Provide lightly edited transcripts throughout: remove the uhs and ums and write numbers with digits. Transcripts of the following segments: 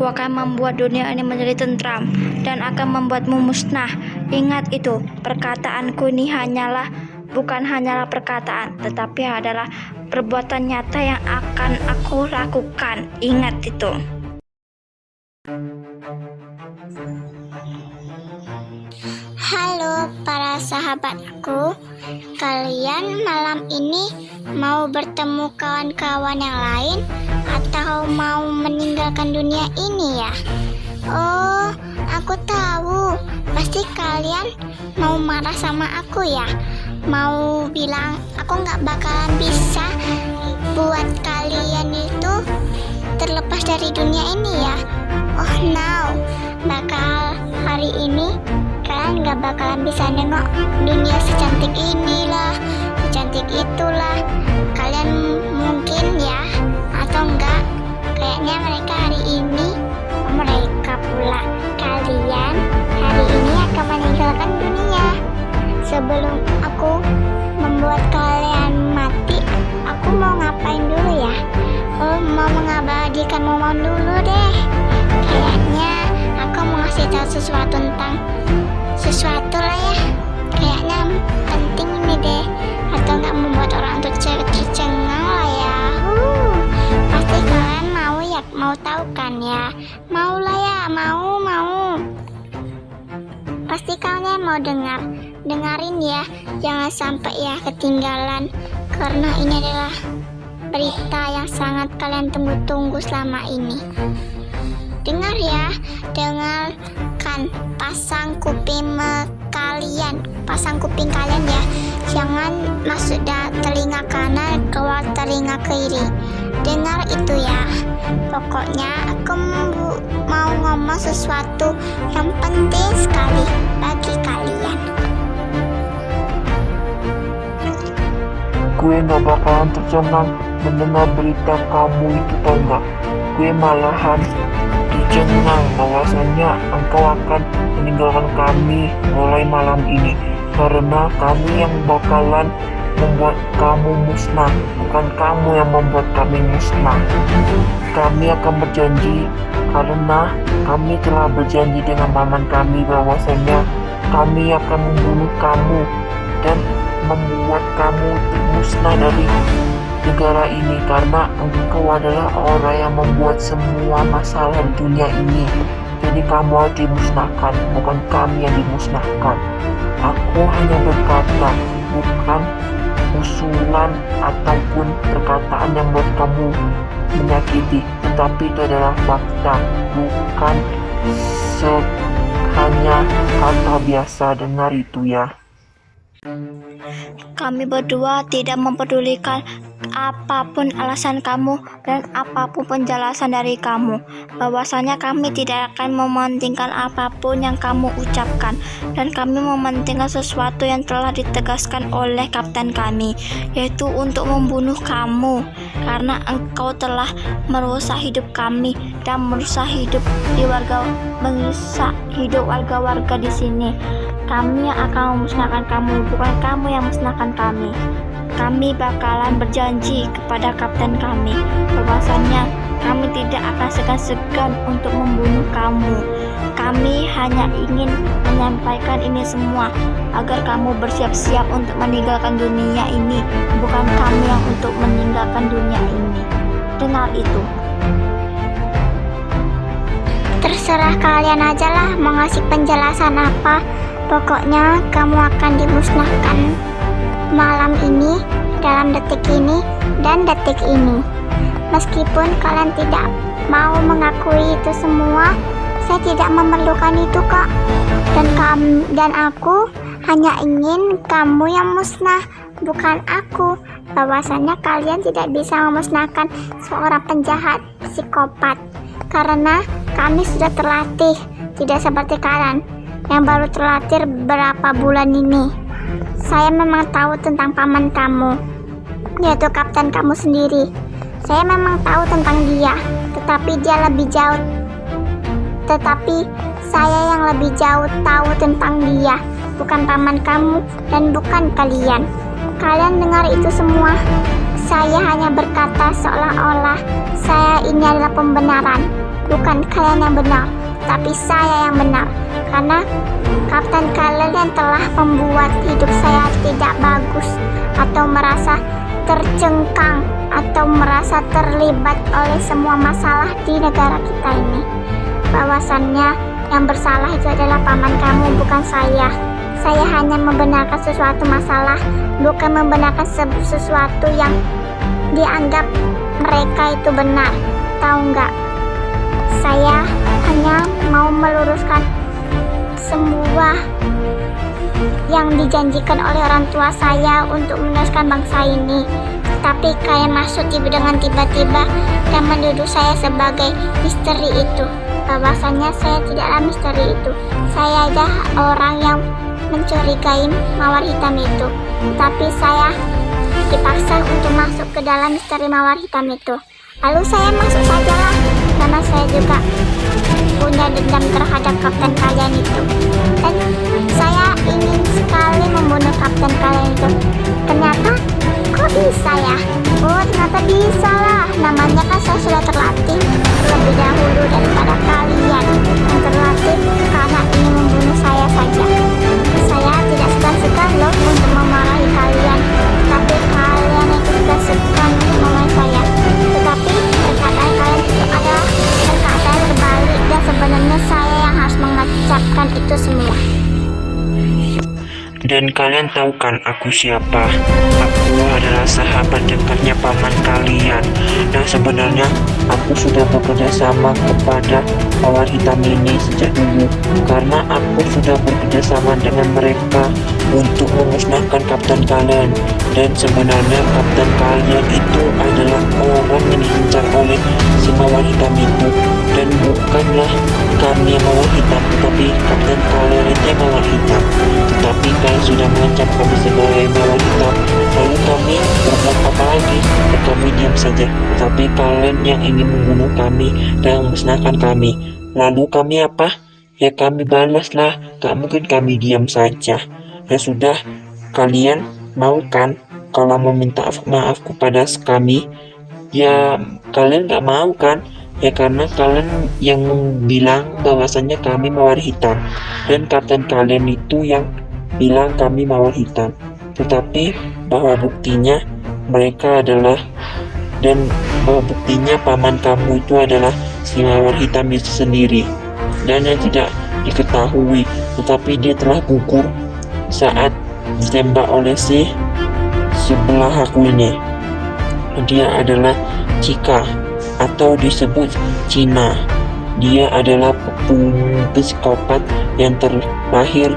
Aku akan membuat dunia ini menjadi tentram dan akan membuatmu musnah. Ingat itu, perkataanku ini bukan hanyalah perkataan, tetapi adalah perbuatan nyata yang akan aku lakukan. Ingat itu. Halo para sahabatku, kalian malam ini mau bertemu kawan-kawan yang lain atau mau meninggalkan dunia ini ya? Oh, aku tahu, pasti kalian mau marah sama aku ya? Mau bilang aku nggak bakalan bisa buat kalian itu terlepas dari dunia ini ya? Oh no, bakal hari ini kalian gak bakalan bisa nengok dunia secantik inilah, secantik itulah. Kalian mungkin ya, atau enggak, kayaknya mereka hari ini, mereka pula kalian hari ini akan meninggalkan dunia. Sebelum aku membuat kalian mati, aku mau ngapain dulu ya? Oh, mau mengabadikan momen dulu deh. Kayaknya aku mau ngasih tahu sesuatu lah ya, kayaknya penting ini deh, atau nggak membuat orang untuk tercengang lah ya. Pasti kalian mau tahu kan ya? Mau lah ya, mau. Pasti kalian mau dengerin ya, jangan sampai ya ketinggalan, karena ini adalah berita yang sangat kalian tunggu-tunggu selama ini. Dengar ya, dengarkan, pasang kuping kalian ya. Jangan masuk telinga kanan, keluar telinga kiri. Dengar itu ya. Pokoknya aku mau ngomong sesuatu yang penting sekali bagi kalian. Gue gak bakalan tercengang mendengar berita kamu itu, tau gak? Gue malahan tercengang bahwasannya engkau akan meninggalkan kami mulai malam ini, karena kami yang bakalan membuat kamu musnah, bukan kamu yang membuat kami musnah. Kami akan berjanji, karena kami telah berjanji dengan paman kami bahwasannya kami akan membunuh kamu dan membuat kamu musnah dari negara ini, karena engkau adalah orang yang membuat semua masalah di dunia ini. Jadi kamu harus dimusnahkan, bukan kami yang dimusnahkan. Aku hanya berkata, bukan usulan ataupun perkataan yang buat kamu menyakiti, tetapi itu adalah fakta, bukan hanya kata biasa. Dengar itu ya. Kami berdua tidak mempedulikan apapun alasan kamu dan apapun penjelasan dari kamu, bahwasanya kami tidak akan mementingkan apapun yang kamu ucapkan, dan kami mementingkan sesuatu yang telah ditegaskan oleh kapten kami, yaitu untuk membunuh kamu, karena engkau telah merusak hidup kami dan merusak hidup warga-warga di sini. Kami yang akan memusnahkan kamu, bukan kamu yang memusnahkan kami. Kami bakalan berjanji kepada kapten kami bahwasannya kami tidak akan segan-segan untuk membunuh kamu. Kami hanya ingin menyampaikan ini semua agar kamu bersiap-siap untuk meninggalkan dunia ini, bukan kami yang untuk meninggalkan dunia ini. Dengar itu. Terserah kalian aja lah mau ngasih penjelasan apa. Pokoknya kamu akan dimusnahkan malam ini, dalam detik ini, dan detik ini. Meskipun kalian tidak mau mengakui itu semua, saya tidak memerlukan itu kok. Dan aku hanya ingin kamu yang musnah, bukan aku. Bahwasannya kalian tidak bisa memusnahkan seorang penjahat, psikopat, karena kami sudah terlatih, tidak seperti kalian yang baru terlatih berapa bulan ini. Saya memang tahu tentang paman kamu, yaitu kapten kamu sendiri. Saya memang tahu tentang dia, tetapi saya yang lebih jauh tahu tentang dia, bukan paman kamu dan bukan kalian. Kalian dengar itu semua. Saya hanya berkata seolah-olah saya ini adalah pembenaran, bukan kalian yang benar, tapi saya yang benar. Karena kapten kalian yang telah membuat hidup saya tidak bagus, atau merasa tercengkang, atau merasa terlibat oleh semua masalah di negara kita ini. Bahwasannya yang bersalah itu adalah paman kamu, bukan saya. Saya hanya membenarkan sesuatu masalah, bukan membenarkan sesuatu yang dianggap mereka itu benar. Tahu nggak? Saya hanya mau meluruskan semua yang dijanjikan oleh orang tua saya untuk meneruskan bangsa ini. Tapi kalian masuk dengan tiba-tiba dan menuduh saya sebagai misteri itu. Bahwasannya saya tidaklah misteri itu. Saya adalah orang yang mencurigai mawar hitam itu. Tapi saya dipaksa untuk masuk ke dalam misteri mawar hitam itu. Lalu saya masuk sajalah, karena saya juga punya dendam terhadap kapten kalian itu. Dan saya ingin sekali membunuh kapten kalian itu. Ternyata kok bisa ya? Oh, ternyata bisa lah. Namanya kan saya sudah terlatih lebih dahulu daripada kalian yang terlatih karena ingin membunuh saya saja. Saya tidak segan-segan loh untuk memarahi kalian, tapi kalian itu sudah segan untuk memarahi saya. Tetapi perkataan kalian itu adalah perkataan terbalik, dan sebenarnya saya yang harus mengucapkan itu semua. Dan kalian tahu kan aku siapa? Aku adalah sahabat dekatnya paman kalian. Dan sebenarnya aku sudah bekerja sama kepada mawar hitam ini sejak dulu. Karena aku sudah bekerja sama dengan mereka untuk memusnahkan kapten kalian. Dan sebenarnya kapten kalian itu adalah orang yang diincar oleh si mawar hitam itu. Dan bukanlah kami yang mawar hitam, tetapi kapten kalian itu yang mawar hitam. Tetapi kalian sudah mengancam kami sebagai mawar hitam, lalu kami berbuat apa lagi? Kami diam saja. Tapi kalian yang ingin membunuh kami dan memusnahkan kami. Lalu kami apa? Ya kami balaslah. Gak mungkin kami diam saja. Ya sudah, kalian mau kan kalau meminta maaf kepada kami? Ya kalian gak mau kan? Ya karena kalian yang bilang bahwasannya kami mawar hitam, dan kapten kalian itu yang bilang kami mawar hitam. Tetapi bahwa buktinya mereka adalah, dan bahwa buktinya paman kamu itu adalah si mawar hitam itu sendiri, dan yang tidak diketahui, tetapi dia telah gugur saat ditembak oleh si sebelah aku ini. Dia adalah Cika, atau disebut Cina. Dia adalah psikopat yang terlahir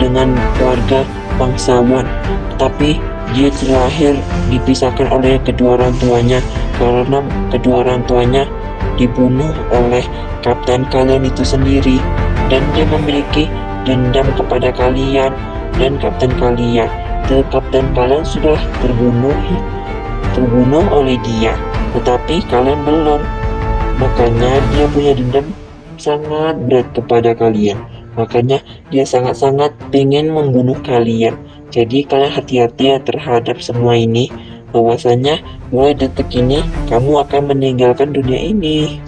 dengan keluarga bangsawan, tapi dia terlahir dipisahkan oleh kedua orang tuanya karena kedua orang tuanya dibunuh oleh kapten kalian itu sendiri. Dan dia memiliki dendam kepada kalian dan kapten kalian. Dan kapten kalian sudah terbunuh oleh dia, tetapi kalian belum. Makanya dia punya dendam sangat berat kepada kalian. Makanya dia sangat-sangat pengen membunuh kalian. Jadi kalian hati-hati terhadap semua ini. Bahwasanya mulai detik ini kamu akan meninggalkan dunia ini.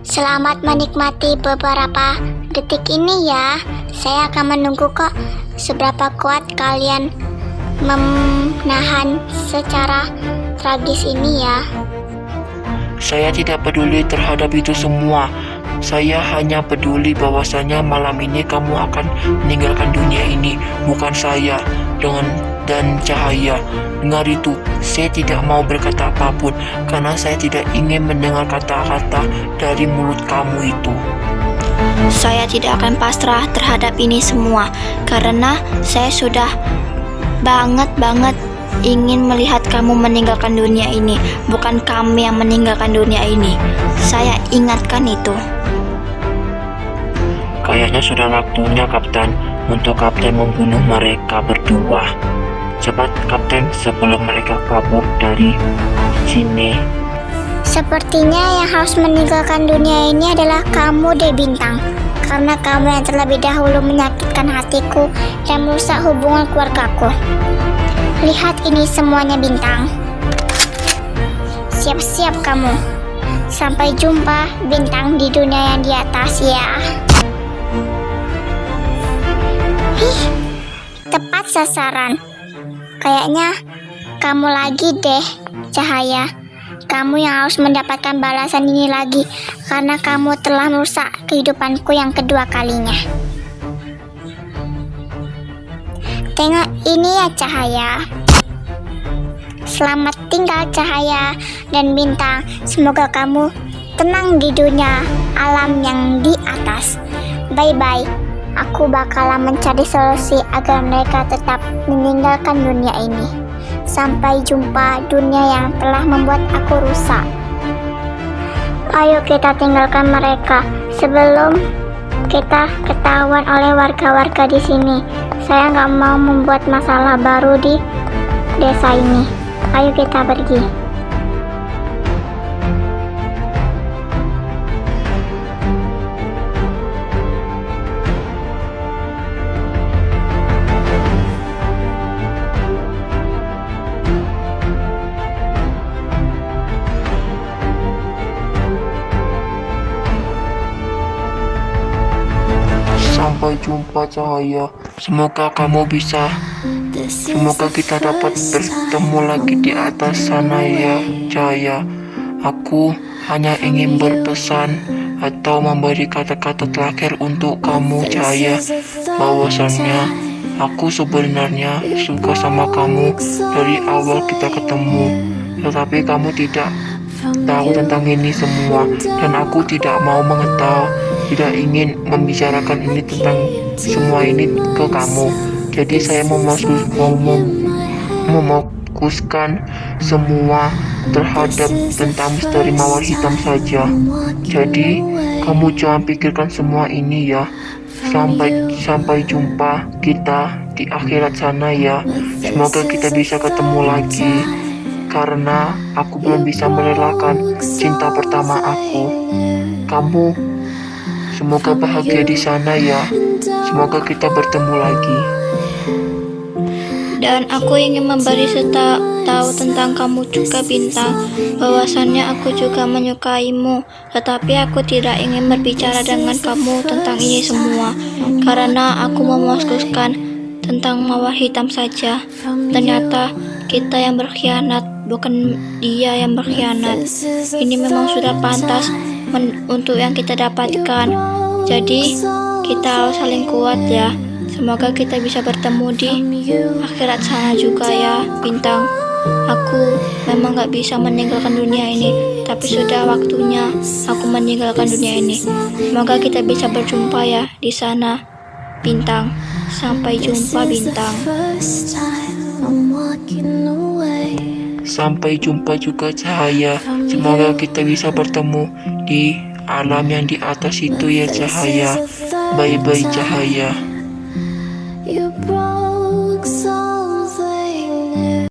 Selamat menikmati beberapa detik ini ya. Saya akan menunggu kok seberapa kuat kalian menahan secara tragis ini ya. Saya tidak peduli terhadap itu semua. Saya hanya peduli bahwasanya malam ini kamu akan meninggalkan dunia ini, bukan saya dan Cahaya. Dengar itu, saya tidak mau berkata apapun karena saya tidak ingin mendengar kata-kata dari mulut kamu itu. Saya tidak akan pasrah terhadap ini semua karena saya sudah banget ingin melihat kamu meninggalkan dunia ini, bukan kami yang meninggalkan dunia ini. Saya ingatkan itu. Kayaknya sudah waktunya Kapten untuk Kapten membunuh mereka berdua. Cepat Kapten sebelum mereka kabur dari sini. Sepertinya yang harus meninggalkan dunia ini adalah kamu deh Bintang, karena kamu yang terlebih dahulu menyakitkan hatiku dan merusak hubungan keluargaku. Lihat ini semuanya Bintang. Siap-siap kamu. Sampai jumpa bintang di dunia yang di atas ya. Tepat sasaran. Kayaknya kamu lagi deh, Cahaya. Kamu yang harus mendapatkan balasan ini lagi, karena kamu telah merusak kehidupanku yang kedua kalinya. Tengok ini ya, Cahaya. Selamat tinggal, Cahaya dan Bintang. Semoga kamu tenang di dunia alam yang di atas. Bye-bye. Aku bakalan mencari solusi agar mereka tetap meninggalkan dunia ini. Sampai jumpa dunia yang telah membuat aku rusak. Ayo kita tinggalkan mereka sebelum kita ketahuan oleh warga-warga di sini. Saya nggak mau membuat masalah baru di desa ini. Ayo kita pergi. Sampai jumpa, Cahaya. Semoga kamu bisa. Semoga kita dapat bertemu lagi di atas sana ya, Cahaya. Aku hanya ingin berpesan atau memberi kata-kata terakhir untuk kamu, Cahaya. Bahwasannya aku sebenarnya suka sama kamu dari awal kita ketemu. Tetapi kamu tidak tahu tentang ini semua, dan aku tidak mau mengetahui, tidak ingin membicarakan ini tentang semua ini ke kamu. Jadi saya memokuskan semua terhadap tentang misteri mawar hitam saja. Jadi kamu jangan pikirkan semua ini ya. Sampai jumpa kita di akhirat sana ya. Semoga kita bisa ketemu lagi, karena aku belum bisa merelakan cinta pertama aku. Kamu semoga bahagia di sana ya. Semoga kita bertemu lagi. Dan aku ingin memberi tahu tentang kamu juga, Bintang, bahwasannya aku juga menyukaimu, tetapi aku tidak ingin berbicara dengan kamu tentang ini semua, karena aku memutuskan tentang mawar hitam saja. Ternyata kita yang berkhianat, bukan dia yang berkhianat. Ini memang sudah pantas untuk yang kita dapatkan. Jadi kita harus saling kuat ya. Semoga kita bisa bertemu di akhirat sana juga ya, Bintang. Aku memang gak bisa meninggalkan dunia ini, tapi sudah waktunya aku meninggalkan dunia ini. Semoga kita bisa berjumpa ya di sana, Bintang. Sampai jumpa, Bintang. Sampai jumpa juga, Cahaya. Semoga kita bisa bertemu di alam yang di atas itu ya, Cahaya. Bye-bye, Cahaya. You broke so